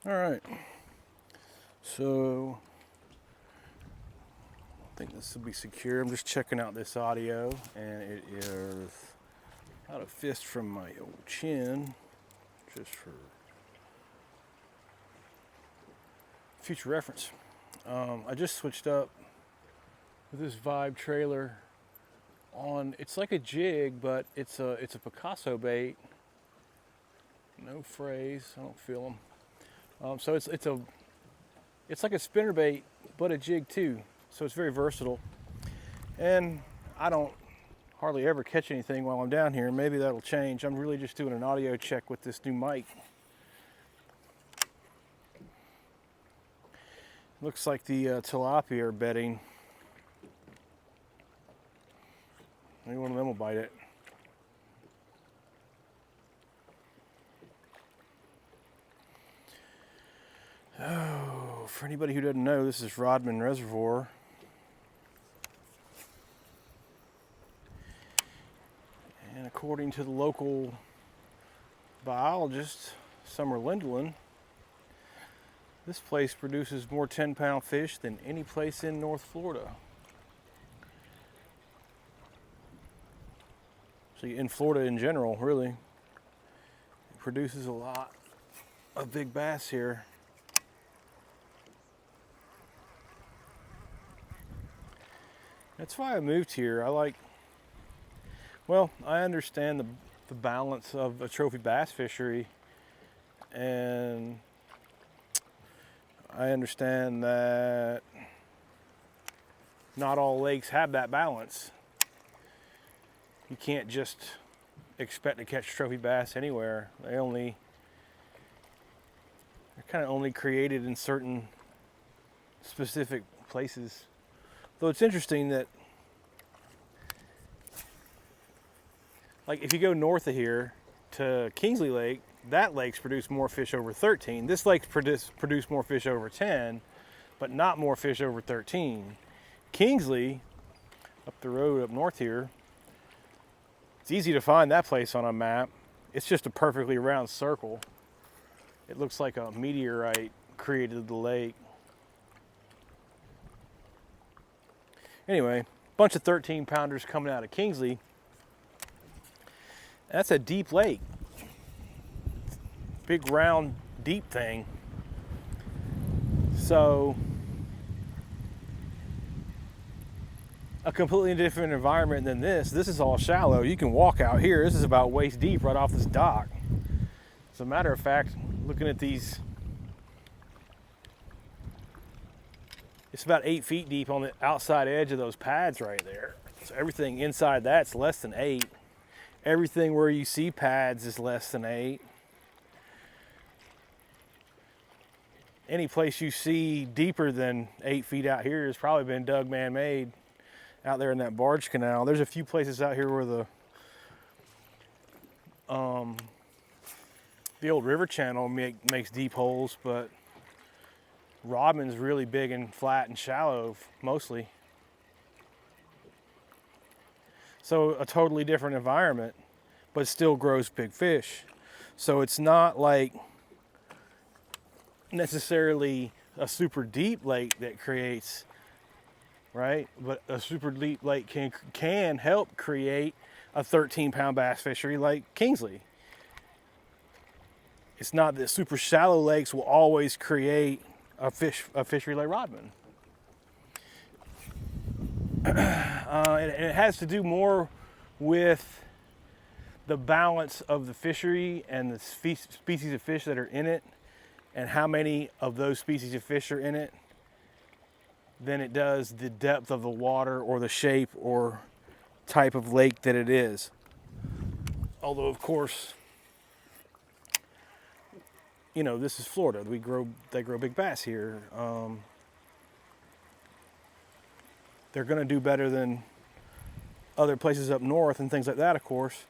All right, so I think this will be secure. I'm just checking out this audio, and it is about a fist from my old chin, just for future reference. I just switched up with this Vibe trailer on. It's like a jig, but it's a Picasso bait. No phrase. I don't feel them. So it's like a spinner bait, but a jig too. So it's very versatile. And I don't hardly ever catch anything while I'm down here. Maybe that'll change. I'm really just doing an audio check with this new mic. Looks like the tilapia are bedding. Maybe one of them will bite it. Oh, for anybody who doesn't know, this is Rodman Reservoir. And according to the local biologist, Summer Lindeland, this place produces more 10-pound fish than any place in North Florida. So in Florida in general, really, it produces a lot of big bass here. That's why I moved here. I understand the balance of a trophy bass fishery, and I understand that not all lakes have that balance. You can't just expect to catch trophy bass anywhere. They're kind of only created in certain specific places. Though it's interesting that, like, if you go north of here to Kingsley Lake, that lake's produced more fish over 13. This lake's produced more fish over 10, but not more fish over 13. Kingsley, up the road up north here, it's easy to find that place on a map. It's just a perfectly round circle. It looks like a meteorite created the lake. Anyway, bunch of 13-pounders coming out of Kingsley. That's a deep lake. Big, round, deep thing. So, a completely different environment than this. This is all shallow. You can walk out here. This is about waist deep right off this dock. As a matter of fact, looking at these, it's about 8 feet deep on the outside edge of those pads right there. So everything inside that's less than 8. Everything where you see pads is less than 8. Any place you see deeper than 8 feet out here has probably been dug man-made out there in that barge canal. There's a few places out here where the old river channel makes deep holes, but Rodman's really big and flat and shallow mostly. So a totally different environment, but still grows big fish. So it's not like necessarily a super deep lake that creates, right? But a super deep lake can help create a 13-pound bass fishery like Kingsley. It's not that super shallow lakes will always create a fishery like Rodman. And it has to do more with the balance of the fishery and the species of fish that are in it, and how many of those species of fish are in it, than it does the depth of the water or the shape or type of lake that it is. Although, of course, you know, this is Florida. They grow big bass here. They're going to do better than other places up north and things like that, of course.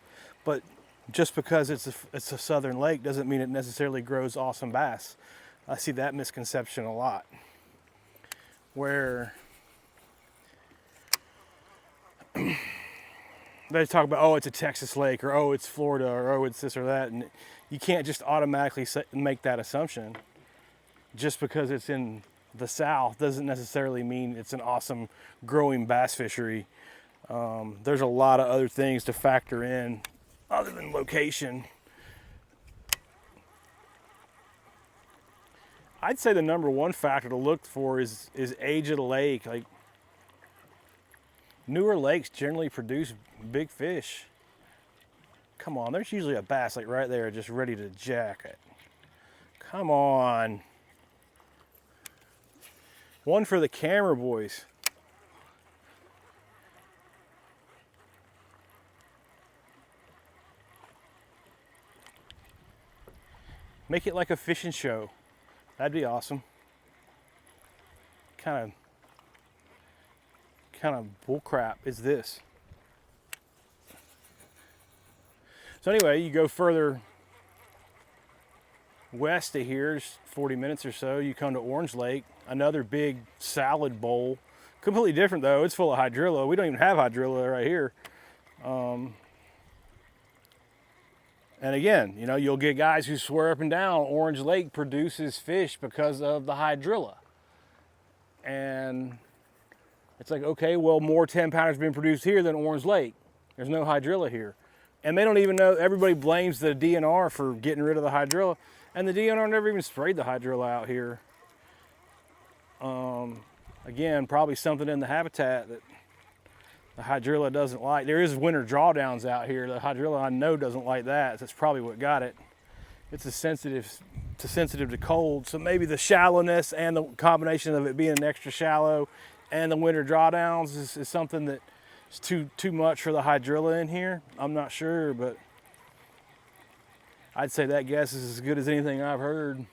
But just because it's a southern lake doesn't mean it necessarily grows awesome bass. I see that misconception a lot, where they talk about, oh, it's a Texas lake, or oh, it's Florida, or oh, it's this or that, and you can't just automatically make that assumption. just because it's in the South doesn't necessarily mean it's an awesome growing bass fishery. There's a lot of other things to factor in other than location. I'd say the number one factor to look for is age of the lake. Like, newer lakes generally produce big fish. Come on, there's usually a bass like right there just ready to jack it. Come on. One for the camera, boys. Make it like a fishing show. That'd be awesome. Kind of bullcrap is this? So anyway, you go further west of here, just 40 minutes or so, you come to Orange Lake, another big salad bowl. Completely different though, it's full of hydrilla. We don't even have hydrilla right here. And again, you know, you'll get guys who swear up and down Orange Lake produces fish because of the hydrilla. And it's like, okay, well, more 10-pounders being produced here than Orange Lake. There's no hydrilla here. And they don't even know, everybody blames the DNR for getting rid of the hydrilla. And the DNR never even sprayed the hydrilla out here. Again, probably something in the habitat that the hydrilla doesn't like. There is winter drawdowns out here. The hydrilla, I know, doesn't like that. That's probably what got it. It's sensitive to cold. So maybe the shallowness and the combination of it being extra shallow and the winter drawdowns is something that is too much for the hydrilla in here. I'm not sure, but I'd say that guess is as good as anything I've heard.